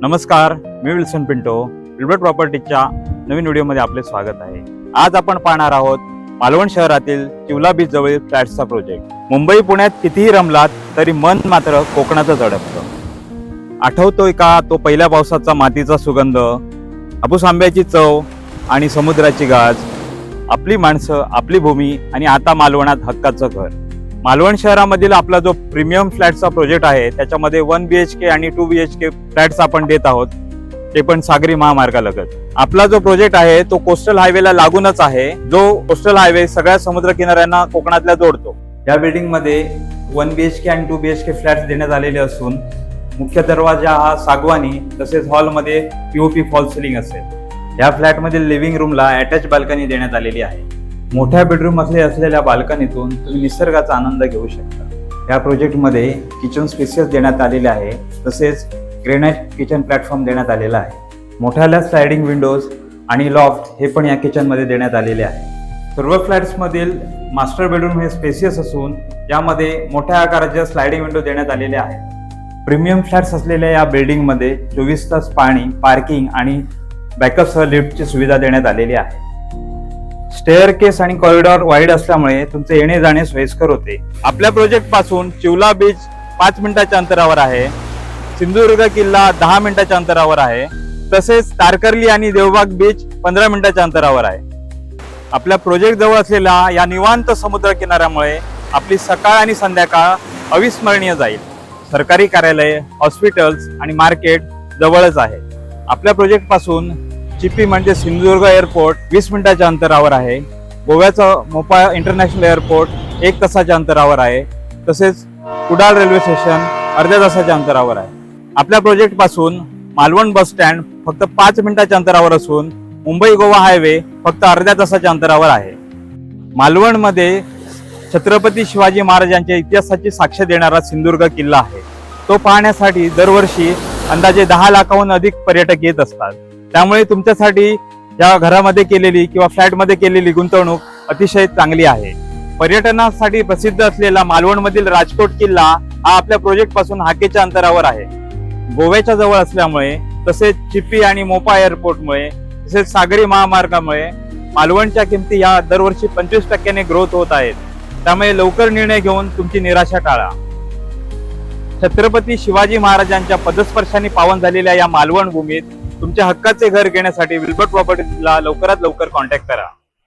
नमस्कार, मी Wilson Pinto. Wilbert प्रॉपर्टीच्या नवीन व्हिडिओमध्ये आपले स्वागत आहे. आज आपण पाहणार आहोत मालवण शहरातील चिवला बीच जवळील फ्लॅट्सचा प्रोजेक्ट. मुंबई पुण्यात कितीही रमलात तरी मन मात्र कोकणातच अडकतं. आठवतोय का तो पहिल्या पावसाचा मातीचा सुगंध, हापूस आंब्याची चव आणि समुद्राची गाज, आपली माणसं, आपली भूमी आणि आता मालवणात हक्काचं घर. मालवण शहरामधील आपला जो प्रीमियम फ्लॅटचा प्रोजेक्ट आहे त्याच्यामध्ये 1 BHK आणि 2 BHK फ्लॅट्स आपण देत आहोत, ते पण सागरी महामार्गालगत. आपला जो प्रोजेक्ट आहे तो कोस्टल हायवेला लागूनच आहे, जो कोस्टल हायवे सगळ्या समुद्र किनाऱ्यांना कोकणातल्या जोडतो. या बिल्डिंग मध्ये 1 BHK आणि 2 BHK फ्लॅट्स देण्यात आलेले असून मुख्य दरवाजा हा सागवानी, तसेच हॉलमध्ये POP फॉल सिलिंग असेल. या फ्लॅटमधील लिव्हिंग रूमला अटॅच बाल्कनी देण्यात आलेली आहे. मोठ्या बेडरूम असलेल्या बाल्कनीतून तुम्ही निसर्गाचा आनंद घेऊ शकता. या प्रोजेक्टमध्ये किचन स्पेसेस देण्यात आलेले आहे, तसेच ग्रेनाइट किचन प्लॅटफॉर्म देण्यात आलेला आहे. मोठ्याल्या स्लायडिंग विंडोज आणि लॉफ्ट हे पण या किचनमध्ये देण्यात आलेले आहे. सर्व फ्लॅट्समधील मास्टर बेडरूम हे स्पेसियस असून यामध्ये मोठ्या आकाराच्या स्लायडिंग विंडो देण्यात आलेले आहेत. प्रीमियम फ्लॅट्स असलेल्या या बिल्डिंगमध्ये 24 तास पाणी, पार्किंग आणि बॅकअपसह लिफ्टची सुविधा देण्यात आलेली आहे. स्टेअर केस आणि कॉरिडॉर वाईड असल्यामुळे तुमचे येणे जाणे सोयीस्कर होते. आपल्या प्रोजेक्ट पासून चिवला बीच 5 मिनिटाच्या अंतरावर आहे. सिंधुदुर्ग किल्ला 10 मिनिटाच्या अंतरावर आहे. तसेच तारकर्ली आणि देवबाग बीच 15 मिनिटाच्या अंतरावर आहे. आपल्या प्रोजेक्ट जवळ असलेल्या या निवांत समुद्र किनाऱ्यामुळे आपली सकाळ आणि संध्याकाळ अविस्मरणीय जाईल. सरकारी कार्यालय, हॉस्पिटल्स आणि मार्केट जवळच आहे. आपल्या प्रोजेक्ट पासून चिपी म्हणजे सिंधुदुर्ग एअरपोर्ट 20 मिनिटाच्या अंतरावर आहे. गोव्याचं मोपा इंटरनॅशनल एअरपोर्ट 1 तासाच्या अंतरावर आहे. तसेच कुडाळ रेल्वे स्टेशन अर्ध्या तासाच्या अंतरावर आहे. आपल्या प्रोजेक्ट पासून मालवण बस स्टँड फक्त 5 मिनिटाच्या अंतरावर असून मुंबई गोवा हायवे फक्त अर्ध्या तासाच्या अंतरावर आहे. मालवणमध्ये छत्रपती शिवाजी महाराजांच्या इतिहासाची साक्ष देणारा सिंधुदुर्ग किल्ला आहे. तो पाहण्यासाठी दरवर्षी अंदाजे 10 लाखाहून अधिक पर्यटक येत असतात. त्यामुळे तुमच्यासाठी या घरामध्ये केलेली किंवा फ्लॅटमध्ये केलेली गुंतवणूक अतिशय चांगली आहे. पर्यटनासाठी प्रसिद्ध असलेला मालवणमधील राजकोट किल्ला हा आपल्या प्रोजेक्ट पासून हाकेच्या अंतरावर आहे. गोव्याच्या जवळ असल्यामुळे, तसेच चिपी आणि मोपा एअरपोर्टमुळे, तसेच सागरी महामार्गामुळे मालवणच्या किमती या दरवर्षी 25% ग्रोथ होत आहेत. त्यामुळे लवकर निर्णय घेऊन तुमची निराशा टाळा. छत्रपती शिवाजी महाराजांच्या पदस्पर्शाने पावन झालेल्या या मालवण भूमीत तुमच्या हक्काचे घर घेण्यासाठी विल्बर्ट प्रॉपर्टीजला लवकरात लवकर कॉन्टॅक्ट करा.